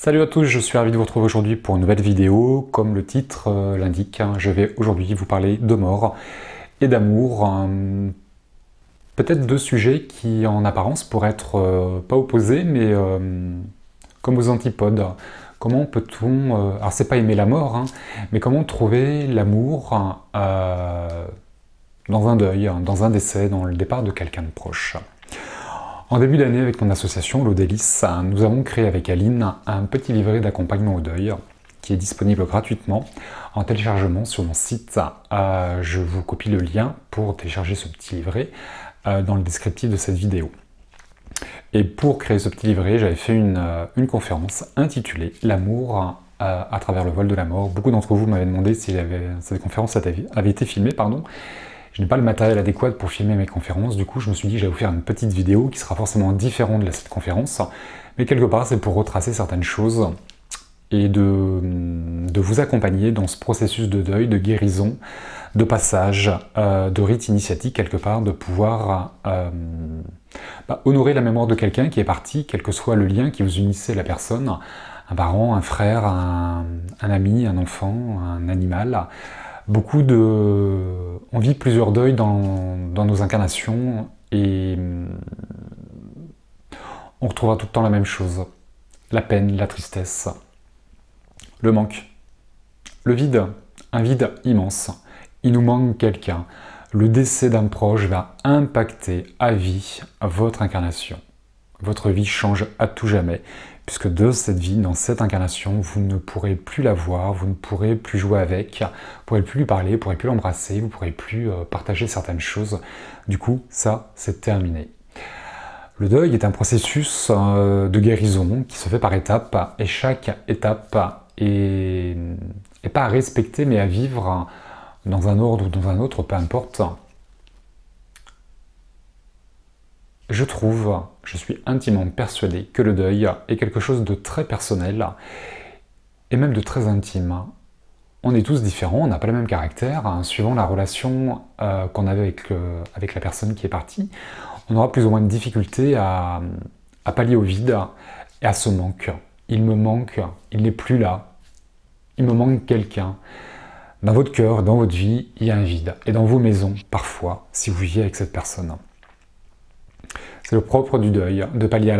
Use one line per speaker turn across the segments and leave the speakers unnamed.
Salut à tous, je suis ravi de vous retrouver aujourd'hui pour une nouvelle vidéo. Comme le titre l'indique, je vais aujourd'hui vous parler de mort et d'amour. Peut-être deux sujets qui en apparence pourraient être pas opposés, mais comme aux antipodes. Comment peut-on, alors c'est pas aimer la mort, mais comment trouver l'amour dans un deuil, dans un décès, dans le départ de quelqu'un de proche. En début d'année, avec mon association, l'Odélis, nous avons créé avec Aline un petit livret d'accompagnement au deuil qui est disponible gratuitement en téléchargement sur mon site. Je vous copie le lien pour télécharger ce petit livret dans le descriptif de cette vidéo. Et pour créer ce petit livret, j'avais fait une conférence intitulée « L'amour à travers le voile de la mort ». Beaucoup d'entre vous m'avaient demandé si cette conférence avait été filmée, pardon. Je n'ai pas le matériel adéquat pour filmer mes conférences, du coup je me suis dit que j'allais vous faire une petite vidéo qui sera forcément différente de cette conférence, mais quelque part c'est pour retracer certaines choses et de vous accompagner dans ce processus de deuil, de guérison, de passage, de rite initiatique quelque part, de pouvoir honorer la mémoire de quelqu'un qui est parti, quel que soit le lien qui vous unissait à la personne, un parent, un frère, un ami, un enfant, un animal. On vit plusieurs deuils dans nos incarnations et on retrouvera tout le temps la même chose. La peine, la tristesse, le manque, le vide, un vide immense. Il nous manque quelqu'un. Le décès d'un proche va impacter à vie votre incarnation. Votre vie change à tout jamais, puisque de cette vie, dans cette incarnation, vous ne pourrez plus la voir, vous ne pourrez plus jouer avec, vous ne pourrez plus lui parler, vous ne pourrez plus l'embrasser, vous ne pourrez plus partager certaines choses. Du coup, ça, c'est terminé. Le deuil est un processus de guérison qui se fait par étapes, et chaque étape est pas à respecter, mais à vivre dans un ordre ou dans un autre, peu importe. Je suis intimement persuadé que le deuil est quelque chose de très personnel et même de très intime. On est tous différents, on n'a pas le même caractère, suivant la relation qu'on avait avec la personne qui est partie. On aura plus ou moins de difficultés à pallier au vide et à ce manque. Il me manque, il n'est plus là, il me manque quelqu'un. Dans votre cœur, dans votre vie, il y a un vide. Et dans vos maisons, parfois, si vous vivez avec cette personne. C'est le propre du deuil, de pallier à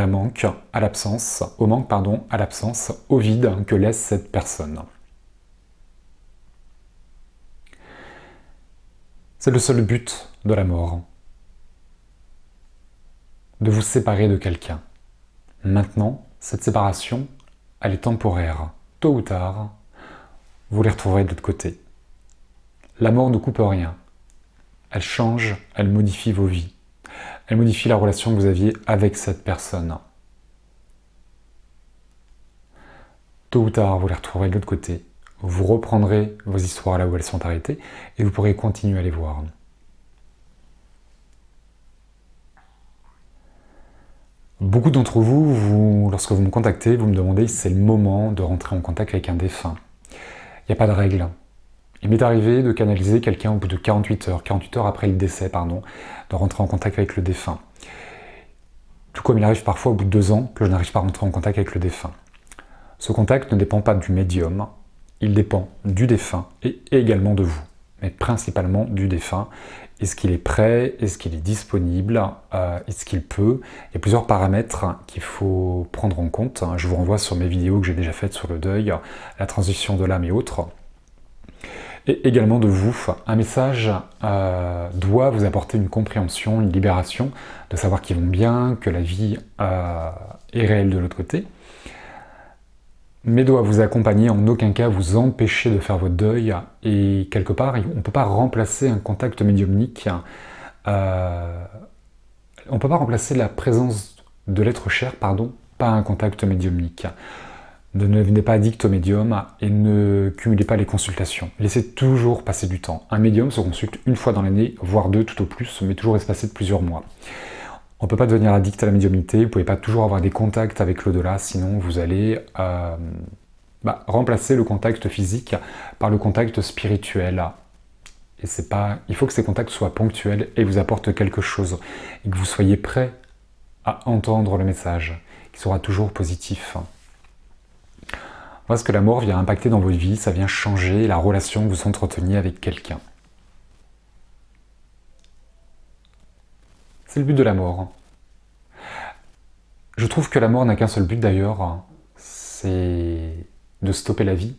l'absence, au vide que laisse cette personne. C'est le seul but de la mort. De vous séparer de quelqu'un. Maintenant, cette séparation, elle est temporaire. Tôt ou tard, vous les retrouverez de l'autre côté. La mort ne coupe rien. Elle change, elle modifie vos vies. Elle modifie la relation que vous aviez avec cette personne. Tôt ou tard, vous les retrouverez de l'autre côté. Vous reprendrez vos histoires là où elles sont arrêtées et vous pourrez continuer à les voir. Beaucoup d'entre vous, lorsque vous me contactez, vous me demandez si c'est le moment de rentrer en contact avec un défunt. Il n'y a pas de règle. Il m'est arrivé de canaliser quelqu'un au bout de 48 heures après le décès, de rentrer en contact avec le défunt. Tout comme il arrive parfois au bout de 2 ans que je n'arrive pas à rentrer en contact avec le défunt. Ce contact ne dépend pas du médium, il dépend du défunt et également de vous, mais principalement du défunt. Est-ce qu'il est prêt? Est-ce qu'il est disponible? Est-ce qu'il peut? Il y a plusieurs paramètres qu'il faut prendre en compte. Je vous renvoie sur mes vidéos que j'ai déjà faites sur le deuil, la transition de l'âme et autres. Et également de vous. Un message doit vous apporter une compréhension, une libération, de savoir qu'ils vont bien, que la vie est réelle de l'autre côté, mais doit vous accompagner, en aucun cas vous empêcher de faire votre deuil, et quelque part, on ne peut pas remplacer un contact médiumnique, on ne peut pas remplacer la présence de l'être cher, par un contact médiumnique. Ne devenez pas addict au médium et ne cumulez pas les consultations. Laissez toujours passer du temps. Un médium se consulte une fois dans l'année, voire 2 tout au plus, mais toujours espacé de plusieurs mois. On ne peut pas devenir addict à la médiumnité, vous ne pouvez pas toujours avoir des contacts avec l'au-delà, sinon vous allez remplacer le contact physique par le contact spirituel. Et il faut que ces contacts soient ponctuels et vous apportent quelque chose, et que vous soyez prêt à entendre le message, qui sera toujours positif. Voilà ce que l'amour vient impacter dans votre vie, ça vient changer la relation que vous entreteniez avec quelqu'un. C'est le but de l'amour. Je trouve que l'amour n'a qu'un seul but d'ailleurs, c'est de stopper la vie,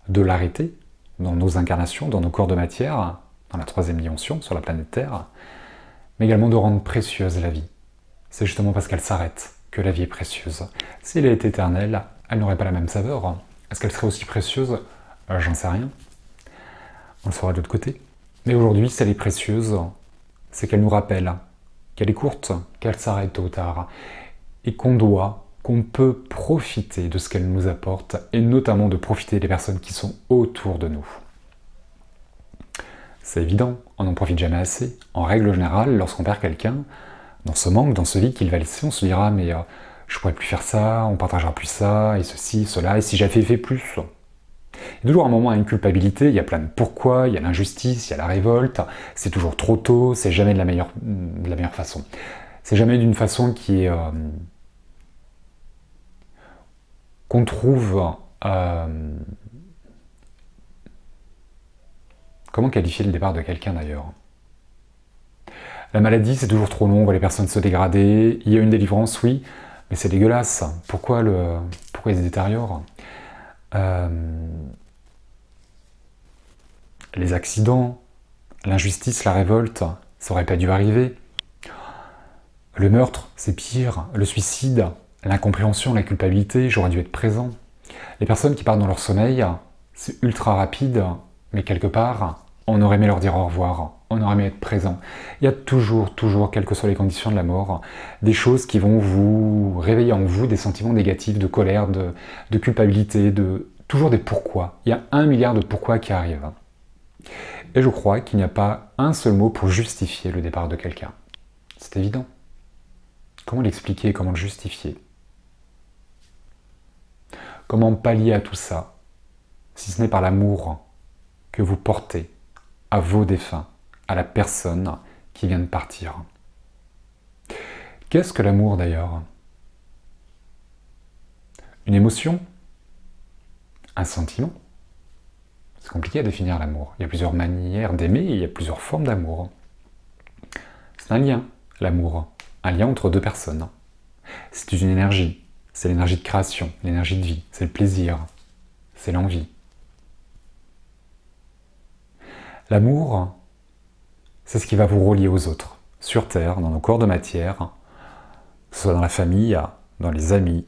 de l'arrêter dans nos incarnations, dans nos corps de matière, dans la troisième dimension, sur la planète Terre, mais également de rendre précieuse la vie. C'est justement parce qu'elle s'arrête que la vie est précieuse. Si elle était éternelle, elle n'aurait pas la même saveur. Est-ce qu'elle serait aussi précieuse? J'en sais rien. On le saura de l'autre côté. Mais aujourd'hui, si elle est précieuse, c'est qu'elle nous rappelle qu'elle est courte, qu'elle s'arrête tôt ou tard, et qu'on peut profiter de ce qu'elle nous apporte, et notamment de profiter des personnes qui sont autour de nous. C'est évident, on n'en profite jamais assez. En règle générale, lorsqu'on perd quelqu'un, dans ce manque, dans ce vide qu'il va laisser, on se dira « mais je pourrais plus faire ça, on partagera plus ça, et ceci, cela, et si j'avais fait plus ?» Il y a toujours un moment à une culpabilité, il y a plein de pourquoi, il y a l'injustice, il y a la révolte, c'est toujours trop tôt, c'est jamais de la meilleure façon. C'est jamais d'une façon qui est... qu'on trouve... Comment qualifier le départ de quelqu'un d'ailleurs? La maladie, c'est toujours trop long, on voit les personnes se dégrader, il y a une délivrance, oui, mais c'est dégueulasse. Pourquoi ils se détériorent? Les accidents, l'injustice, la révolte, ça aurait pas dû arriver. Le meurtre, c'est pire. Le suicide, l'incompréhension, la culpabilité, j'aurais dû être présent. Les personnes qui partent dans leur sommeil, c'est ultra rapide, mais quelque part, on aurait aimé leur dire au revoir, on aurait aimé être présent. Il y a toujours, quelles que soient les conditions de la mort, des choses qui vont vous réveiller en vous des sentiments négatifs, de colère, de culpabilité, toujours des pourquoi. Il y a 1 milliard de pourquoi qui arrivent. Et je crois qu'il n'y a pas un seul mot pour justifier le départ de quelqu'un. C'est évident. Comment l'expliquer, comment le justifier? Comment pallier à tout ça, si ce n'est par l'amour que vous portez à vos défunts, à la personne qui vient de partir? Qu'est-ce que l'amour d'ailleurs? Une émotion? Un sentiment? C'est compliqué à définir l'amour. Il y a plusieurs manières d'aimer et il y a plusieurs formes d'amour. C'est un lien, l'amour. Un lien entre deux personnes. C'est une énergie. C'est l'énergie de création, l'énergie de vie. C'est le plaisir. C'est l'envie. L'amour, c'est ce qui va vous relier aux autres. Sur Terre, dans nos corps de matière, que ce soit dans la famille, dans les amis,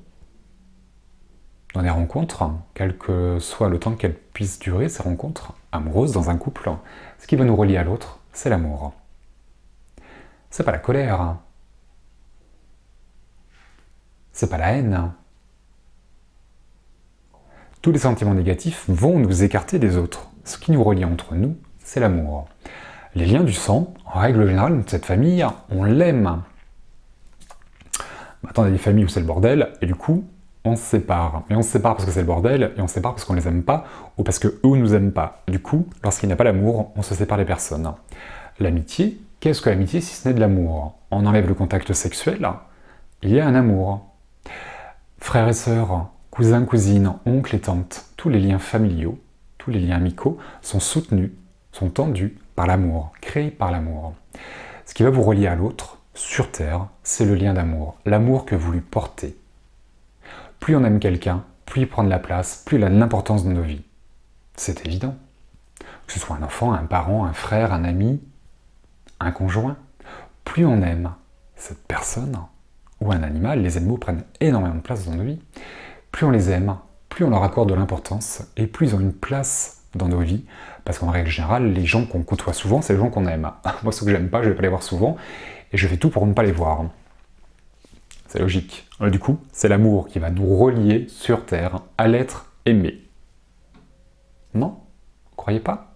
dans les rencontres, quel que soit le temps qu'elles puissent durer, ces rencontres amoureuses dans un couple, ce qui va nous relier à l'autre, c'est l'amour. C'est pas la colère. C'est pas la haine. Tous les sentiments négatifs vont nous écarter des autres. Ce qui nous relie entre nous, c'est l'amour. Les liens du sang, en règle générale, dans cette famille, on l'aime. Maintenant, il y a des familles où c'est le bordel, et du coup, on se sépare. Mais on se sépare parce que c'est le bordel, et on se sépare parce qu'on les aime pas, ou parce qu'eux nous aiment pas. Du coup, lorsqu'il n'y a pas l'amour, on se sépare des personnes. L'amitié, qu'est-ce que l'amitié si ce n'est de l'amour? On enlève le contact sexuel, il y a un amour. Frères et sœurs, cousins, cousines, oncles et tantes, tous les liens familiaux, tous les liens amicaux sont soutenus, sont tendus par l'amour, créés par l'amour. Ce qui va vous relier à l'autre, sur Terre, c'est le lien d'amour, l'amour que vous lui portez. Plus on aime quelqu'un, plus il prend de la place, plus il a de l'importance dans nos vies. C'est évident. Que ce soit un enfant, un parent, un frère, un ami, un conjoint, plus on aime cette personne ou un animal, les animaux prennent énormément de place dans nos vies, plus on les aime, plus on leur accorde de l'importance et plus ils ont une place dans nos vies, parce qu'en règle générale, les gens qu'on côtoie souvent, c'est les gens qu'on aime. Moi, ceux que j'aime pas, je vais pas les voir souvent, et je fais tout pour ne pas les voir. C'est logique. Du coup, c'est l'amour qui va nous relier sur Terre à l'être aimé. Non? Vous croyez pas?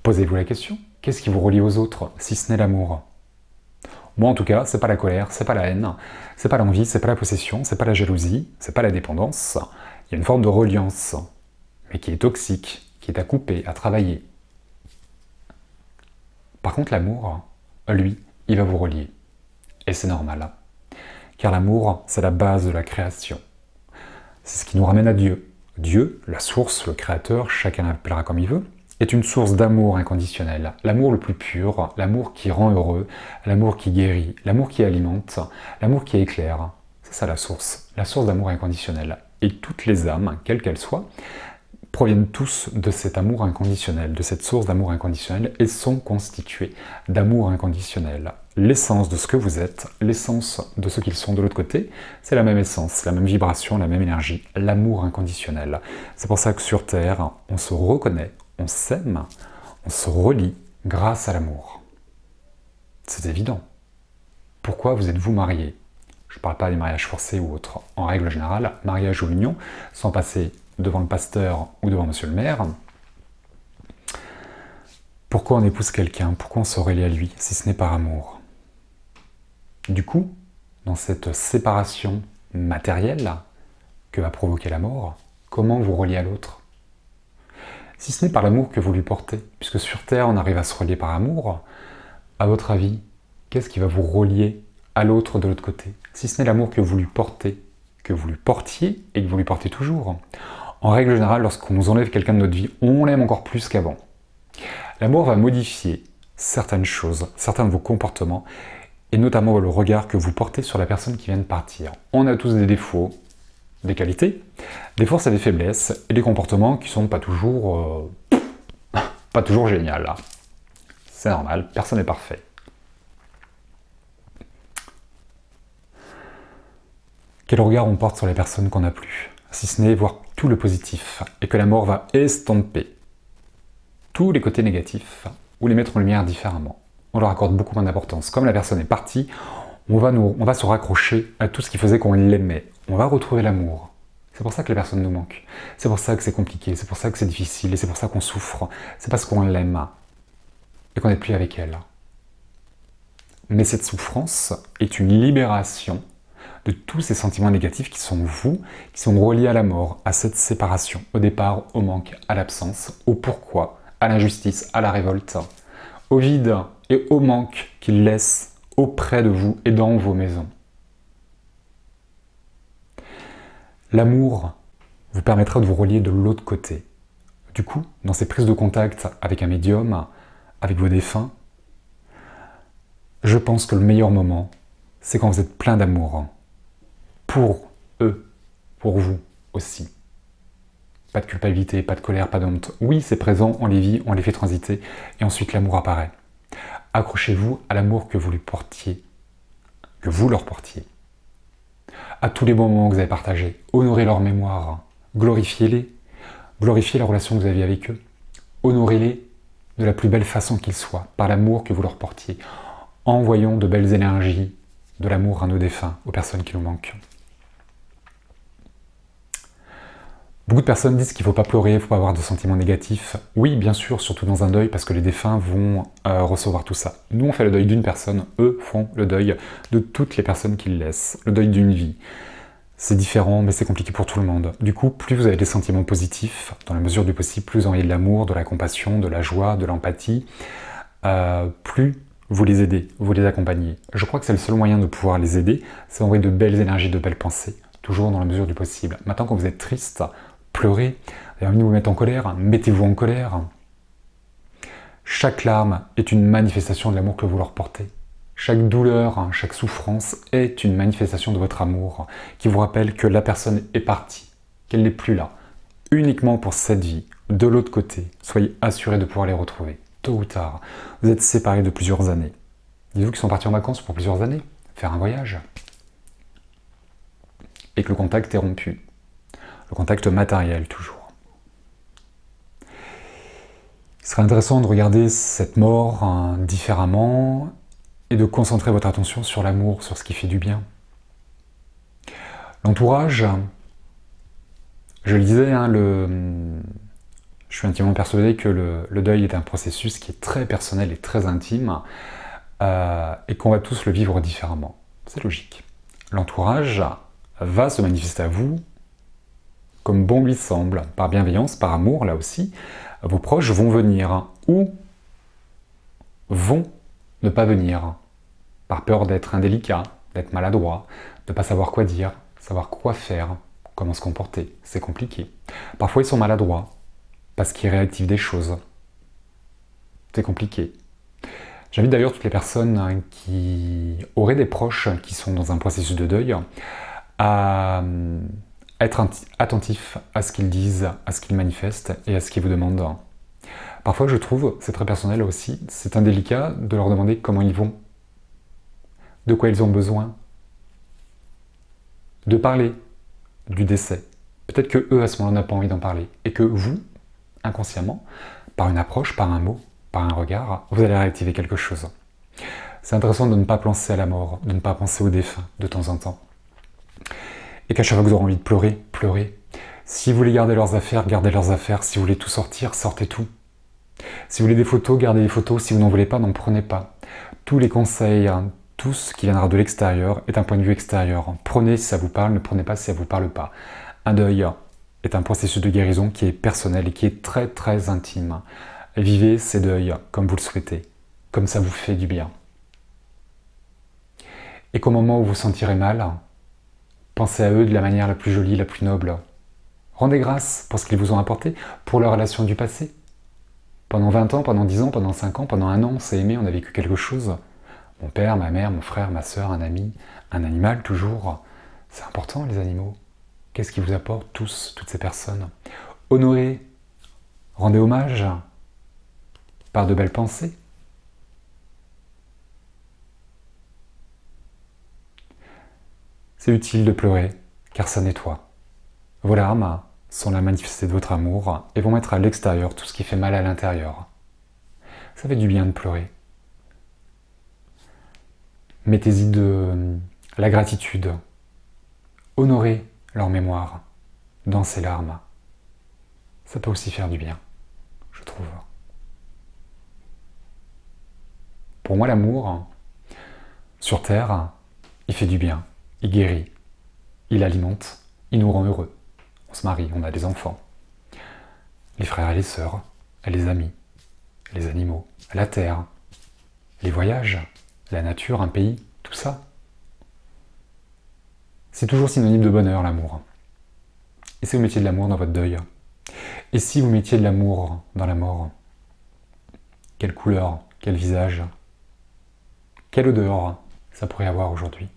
Posez-vous la question. Qu'est-ce qui vous relie aux autres, si ce n'est l'amour? Moi, en tout cas, c'est pas la colère, c'est pas la haine, c'est pas l'envie, c'est pas la possession, c'est pas la jalousie, c'est pas la dépendance. Il y a une forme de reliance, mais qui est toxique, qui est à couper, à travailler. Par contre, l'amour, lui, il va vous relier. Et c'est normal. Car l'amour, c'est la base de la création. C'est ce qui nous ramène à Dieu. Dieu, la source, le créateur, chacun l'appellera comme il veut, est une source d'amour inconditionnel. L'amour le plus pur, l'amour qui rend heureux, l'amour qui guérit, l'amour qui alimente, l'amour qui éclaire. C'est ça la source d'amour inconditionnel. Et toutes les âmes, quelles qu'elles soient, proviennent tous de cet amour inconditionnel, de cette source d'amour inconditionnel, et sont constituées d'amour inconditionnel. L'essence de ce que vous êtes, l'essence de ce qu'ils sont de l'autre côté, c'est la même essence, la même vibration, la même énergie, l'amour inconditionnel. C'est pour ça que sur Terre, on se reconnaît, on s'aime, on se relie grâce à l'amour. C'est évident. Pourquoi vous êtes-vous mariés? Je ne parle pas des mariages forcés ou autres. En règle générale, mariage ou union, sans passer devant le pasteur ou devant monsieur le maire. Pourquoi on épouse quelqu'un? Pourquoi on se relie à lui, si ce n'est par amour? Du coup, dans cette séparation matérielle que va provoquer la mort, comment vous relier à l'autre? Si ce n'est par l'amour que vous lui portez, puisque sur Terre on arrive à se relier par amour, à votre avis, qu'est-ce qui va vous relier à l'autre de l'autre côté? Si ce n'est l'amour que vous lui portez, que vous lui portiez et que vous lui portez toujours. En règle générale, lorsqu'on nous enlève quelqu'un de notre vie, on l'aime encore plus qu'avant. L'amour va modifier certaines choses, certains de vos comportements, et notamment le regard que vous portez sur la personne qui vient de partir. On a tous des défauts, des qualités, des forces et des faiblesses, et des comportements qui sont pas toujours géniaux. C'est normal, personne n'est parfait. Quel regard on porte sur les personnes qu'on n'a plus, si ce n'est voir tout le positif, et que la mort va estomper tous les côtés négatifs, ou les mettre en lumière différemment. On leur accorde beaucoup moins d'importance. Comme la personne est partie, on va se raccrocher à tout ce qui faisait qu'on l'aimait. On va retrouver l'amour. C'est pour ça que les personnes nous manquent. C'est pour ça que c'est compliqué, c'est pour ça que c'est difficile, et c'est pour ça qu'on souffre. C'est parce qu'on l'aime, et qu'on n'est plus avec elle. Mais cette souffrance est une libération de tous ces sentiments négatifs qui sont vous, qui sont reliés à la mort, à cette séparation, au départ, au manque, à l'absence, au pourquoi, à l'injustice, à la révolte, au vide et au manque qu'il laisse auprès de vous et dans vos maisons. L'amour vous permettra de vous relier de l'autre côté. Du coup, dans ces prises de contact avec un médium, avec vos défunts, je pense que le meilleur moment, c'est quand vous êtes plein d'amour. Pour eux, pour vous aussi. Pas de culpabilité, pas de colère, pas de honte. Oui, c'est présent, on les vit, on les fait transiter, et ensuite l'amour apparaît. Accrochez-vous à l'amour que vous lui portiez, que vous leur portiez. À tous les bons moments que vous avez partagés, honorez leur mémoire, glorifiez-les, glorifiez la relation que vous aviez avec eux, honorez-les de la plus belle façon qu'ils soient, par l'amour que vous leur portiez. Envoyons de belles énergies, de l'amour à nos défunts, aux personnes qui nous manquent. Beaucoup de personnes disent qu'il ne faut pas pleurer, il ne faut pas avoir de sentiments négatifs. Oui, bien sûr, surtout dans un deuil, parce que les défunts vont recevoir tout ça. Nous, on fait le deuil d'une personne, eux font le deuil de toutes les personnes qu'ils laissent, le deuil d'une vie. C'est différent, mais c'est compliqué pour tout le monde. Du coup, plus vous avez des sentiments positifs, dans la mesure du possible, plus vous aurez de l'amour, de la compassion, de la joie, de l'empathie, plus vous les aidez, vous les accompagnez. Je crois que c'est le seul moyen de pouvoir les aider, c'est d'envoyer de belles énergies, de belles pensées, toujours dans la mesure du possible. Maintenant, quand vous êtes triste, pleurez, vous avez envie de vous mettre en colère, mettez-vous en colère. Chaque larme est une manifestation de l'amour que vous leur portez. Chaque douleur, chaque souffrance est une manifestation de votre amour qui vous rappelle que la personne est partie, qu'elle n'est plus là, uniquement pour cette vie. De l'autre côté, soyez assurés de pouvoir les retrouver, tôt ou tard. Vous êtes séparés de plusieurs années. Dites-vous qu'ils sont partis en vacances pour plusieurs années, faire un voyage, et que le contact est rompu. Le contact matériel, toujours. Il serait intéressant de regarder cette mort différemment et de concentrer votre attention sur l'amour, sur ce qui fait du bien. L'entourage, je le disais, je suis intimement persuadé que le deuil est un processus qui est très personnel et très intime et qu'on va tous le vivre différemment. C'est logique. L'entourage va se manifester à vous comme bon lui semble, par bienveillance, par amour, là aussi. Vos proches vont venir ou vont ne pas venir, par peur d'être indélicat, d'être maladroit, de ne pas savoir quoi dire, savoir quoi faire, comment se comporter, c'est compliqué. Parfois ils sont maladroits, parce qu'ils réactivent des choses. C'est compliqué. J'invite d'ailleurs toutes les personnes qui auraient des proches qui sont dans un processus de deuil à être attentifs à ce qu'ils disent, à ce qu'ils manifestent et à ce qu'ils vous demandent. Parfois, je trouve, c'est très personnel aussi, c'est indélicat de leur demander comment ils vont, de quoi ils ont besoin, de parler du décès. Peut-être que eux, à ce moment-là, n'ont pas envie d'en parler et que vous, inconsciemment, par une approche, par un mot, par un regard, vous allez réactiver quelque chose. C'est intéressant de ne pas penser à la mort, de ne pas penser au défunt de temps en temps. Et qu'à chaque fois que vous aurez envie de pleurer, pleurez. Si vous voulez garder leurs affaires, gardez leurs affaires. Si vous voulez tout sortir, sortez tout. Si vous voulez des photos, gardez les photos. Si vous n'en voulez pas, n'en prenez pas. Tous les conseils, tout ce qui viendra de l'extérieur est un point de vue extérieur. Prenez si ça vous parle, ne prenez pas si ça ne vous parle pas. Un deuil est un processus de guérison qui est personnel et qui est très très intime. Vivez ces deuils comme vous le souhaitez, comme ça vous fait du bien. Et qu'au moment où vous vous sentirez mal, pensez à eux de la manière la plus jolie, la plus noble. Rendez grâce pour ce qu'ils vous ont apporté, pour leur relation du passé. Pendant 20 ans, pendant 10 ans, pendant 5 ans, pendant 1 an, on s'est aimé, on a vécu quelque chose. Mon père, ma mère, mon frère, ma sœur, un ami, un animal toujours. C'est important les animaux. Qu'est-ce qu'ils vous apportent tous, toutes ces personnes? Honorez, rendez hommage par de belles pensées. C'est utile de pleurer, car ça nettoie. Vos larmes sont la manifestation de votre amour et vont mettre à l'extérieur tout ce qui fait mal à l'intérieur. Ça fait du bien de pleurer. Mettez-y de la gratitude. Honorez leur mémoire dans ces larmes. Ça peut aussi faire du bien, je trouve. Pour moi, l'amour, sur Terre, il fait du bien, il guérit, il alimente, il nous rend heureux. On se marie, on a des enfants. Les frères et les sœurs, les amis, les animaux, la terre, les voyages, la nature, un pays, tout ça. C'est toujours synonyme de bonheur, l'amour. Et si vous mettiez de l'amour dans votre deuil? Et si vous mettiez de l'amour dans la mort? Quelle couleur, quel visage, quelle odeur ça pourrait avoir aujourd'hui?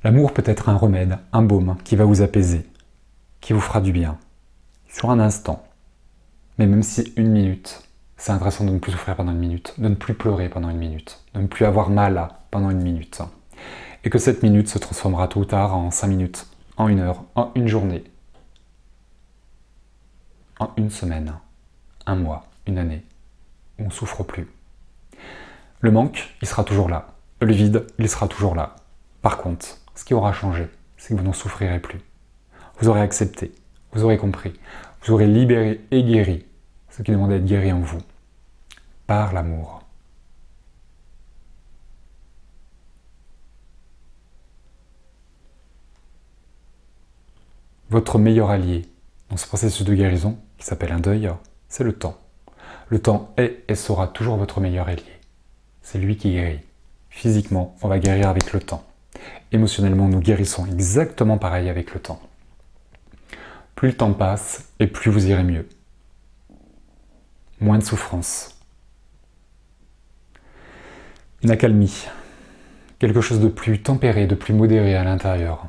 L'amour peut être un remède, un baume qui va vous apaiser, qui vous fera du bien, sur un instant. Mais même si 1 minute, c'est intéressant de ne plus souffrir pendant 1 minute, de ne plus pleurer pendant 1 minute, de ne plus avoir mal pendant 1 minute. Et que cette minute se transformera tôt ou tard en 5 minutes, en 1 heure, en 1 journée, en 1 semaine, 1 mois, 1 année, où on ne souffre plus. Le manque, il sera toujours là. Le vide, il sera toujours là. Par contre, ce qui aura changé, c'est que vous n'en souffrirez plus. Vous aurez accepté, vous aurez compris, vous aurez libéré et guéri ce qui demandait d'être guéri en vous, par l'amour. Votre meilleur allié dans ce processus de guérison, qui s'appelle un deuil, c'est le temps. Le temps est et sera toujours votre meilleur allié. C'est lui qui guérit. Physiquement, on va guérir avec le temps. Émotionnellement, nous guérissons exactement pareil avec le temps. Plus le temps passe, et plus vous irez mieux. Moins de souffrance. Une accalmie. Quelque chose de plus tempéré, de plus modéré à l'intérieur.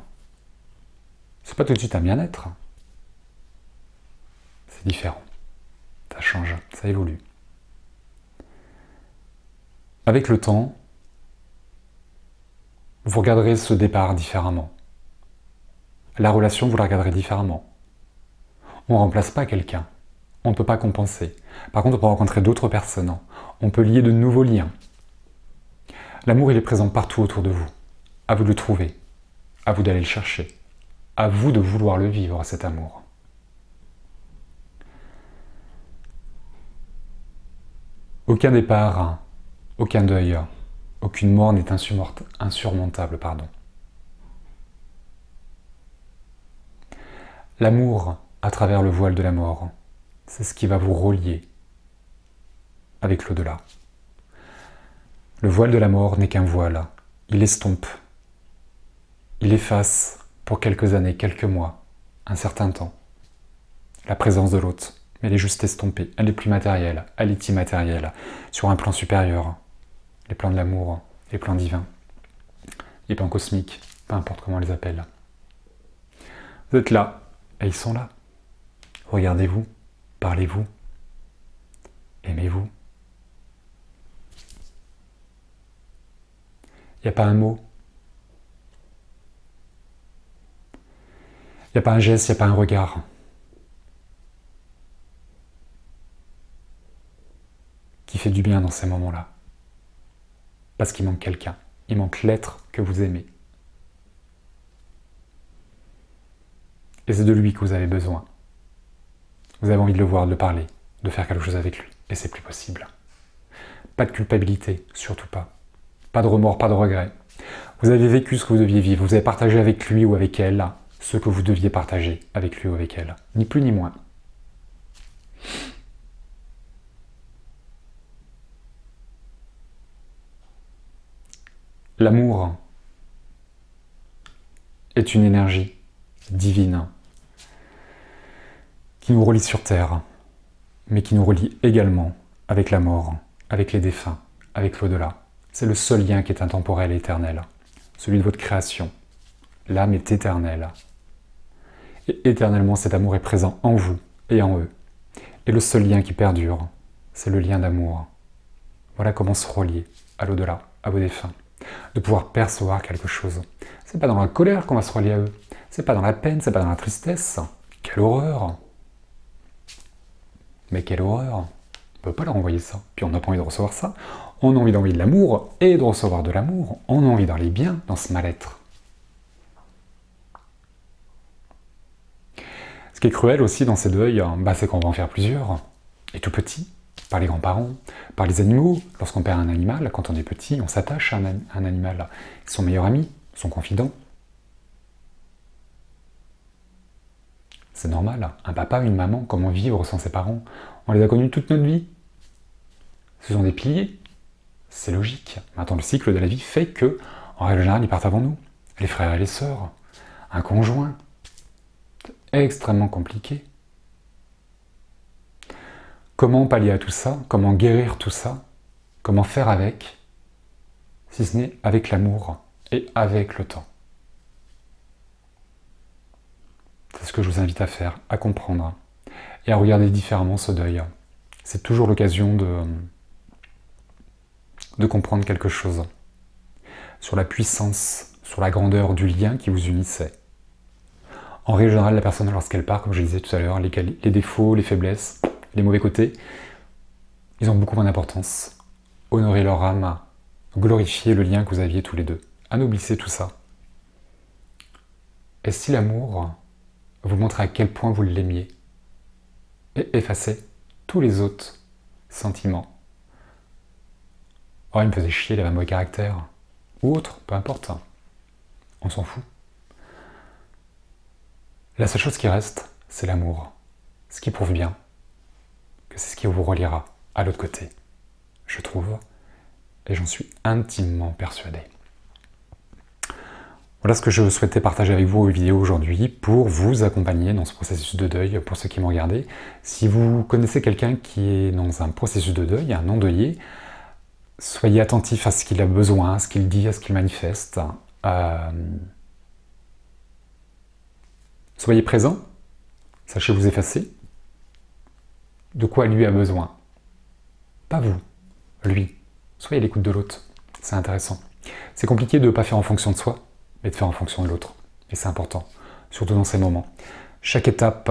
C'est pas tout de suite un bien-être. C'est différent. Ça change, ça évolue. Avec le temps, vous regarderez ce départ différemment. La relation, vous la regarderez différemment. On ne remplace pas quelqu'un. On ne peut pas compenser. Par contre, on peut rencontrer d'autres personnes. On peut lier de nouveaux liens. L'amour, il est présent partout autour de vous. À vous de le trouver. À vous d'aller le chercher. À vous de vouloir le vivre, cet amour. Aucun départ, aucun deuil, aucune mort n'est insurmontable. L'amour, à travers le voile de la mort, c'est ce qui va vous relier avec l'au-delà. Le voile de la mort n'est qu'un voile. Il estompe. Il efface pour quelques années, quelques mois, un certain temps, la présence de l'autre. Mais elle est juste estompée. Elle n'est plus matérielle. Elle est immatérielle. Sur un plan supérieur. Les plans de l'amour, les plans divins, les plans cosmiques, peu importe comment on les appelle. Vous êtes là, et ils sont là. Regardez-vous, parlez-vous, aimez-vous. Il n'y a pas un mot. Il n'y a pas un geste, il n'y a pas un regard. Qui fait du bien dans ces moments-là. Parce qu'il manque quelqu'un. Il manque l'être que vous aimez. Et c'est de lui que vous avez besoin. Vous avez envie de le voir, de le parler, de faire quelque chose avec lui. Et c'est plus possible. Pas de culpabilité, surtout pas. Pas de remords, pas de regrets. Vous avez vécu ce que vous deviez vivre. Vous avez partagé avec lui ou avec elle ce que vous deviez partager avec lui ou avec elle. Ni plus ni moins. L'amour est une énergie divine qui nous relie sur Terre, mais qui nous relie également avec la mort, avec les défunts, avec l'au-delà. C'est le seul lien qui est intemporel et éternel, celui de votre création. L'âme est éternelle. Et éternellement, cet amour est présent en vous et en eux. Et le seul lien qui perdure, c'est le lien d'amour. Voilà comment se relier à l'au-delà, à vos défunts. De pouvoir percevoir quelque chose. C'est pas dans la colère qu'on va se relier à eux. C'est pas dans la peine, c'est pas dans la tristesse. Quelle horreur! Mais quelle horreur! On peut pas leur envoyer ça. Puis on n'a pas envie de recevoir ça. On a envie d'envoyer de l'amour et de recevoir de l'amour. On a envie d'aller bien dans ce mal-être. Ce qui est cruel aussi dans ces deuils, c'est qu'on va en faire plusieurs. Et tout petit, par les grands-parents, par les animaux. Lorsqu'on perd un animal, quand on est petit, on s'attache à un animal. Son meilleur ami, son confident. C'est normal. Un papa, une maman, comment vivre sans ses parents? On les a connus toute notre vie. Ce sont des piliers. C'est logique. Maintenant, le cycle de la vie fait que, en règle générale, ils partent avant nous. Les frères et les sœurs, un conjoint. C'est extrêmement compliqué. Comment pallier à tout ça? Comment guérir tout ça? Comment faire avec? Si ce n'est avec l'amour et avec le temps. C'est ce que je vous invite à faire, à comprendre et à regarder différemment ce deuil. C'est toujours l'occasion de comprendre quelque chose sur la puissance, sur la grandeur du lien qui vous unissait. En règle générale, la personne, lorsqu'elle part, comme je disais tout à l'heure, les défauts, les faiblesses, les mauvais côtés, ils ont beaucoup moins d'importance. Honorez leur âme, glorifiez le lien que vous aviez tous les deux. Anoblissez tout ça. Et si l'amour vous montre à quel point vous l'aimiez, et effacez tous les autres sentiments. Oh, il me faisait chier, il avait un mauvais caractère. Ou autre, peu importe. On s'en fout. La seule chose qui reste, c'est l'amour. Ce qui prouve bien que c'est ce qui vous reliera à l'autre côté, je trouve, et j'en suis intimement persuadé. Voilà ce que je souhaitais partager avec vous aux vidéos aujourd'hui pour vous accompagner dans ce processus de deuil, pour ceux qui m'ont regardé. Si vous connaissez quelqu'un qui est dans un processus de deuil, un endeuillé, soyez attentifs à ce qu'il a besoin, à ce qu'il dit, à ce qu'il manifeste. Soyez présents, sachez vous effacer. De quoi lui a besoin? Pas vous, lui. Soyez à l'écoute de l'autre, c'est intéressant. C'est compliqué de ne pas faire en fonction de soi, mais de faire en fonction de l'autre. Et c'est important, surtout dans ces moments. Chaque étape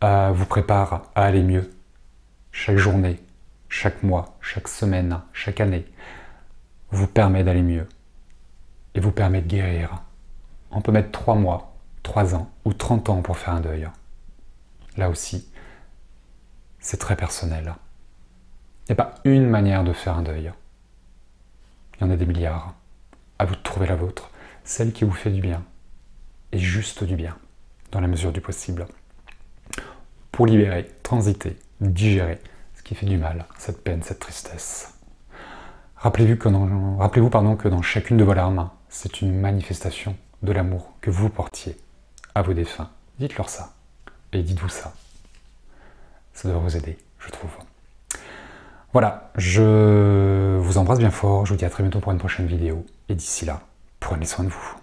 vous prépare à aller mieux. Chaque journée, chaque mois, chaque semaine, chaque année vous permet d'aller mieux. Et vous permet de guérir. On peut mettre 3 mois, 3 ans ou 30 ans pour faire un deuil. Là aussi, c'est très personnel. Il n'y a pas une manière de faire un deuil. Il y en a des milliards. À vous de trouver la vôtre. Celle qui vous fait du bien. Et juste du bien. Dans la mesure du possible. Pour libérer, transiter, digérer ce qui fait du mal, cette peine, cette tristesse. Rappelez-vous que dans chacune de vos larmes, c'est une manifestation de l'amour que vous portiez à vos défunts. Dites-leur ça. Et dites-vous ça. Ça devrait vous aider, je trouve. Voilà, je vous embrasse bien fort. Je vous dis à très bientôt pour une prochaine vidéo. Et d'ici là, prenez soin de vous.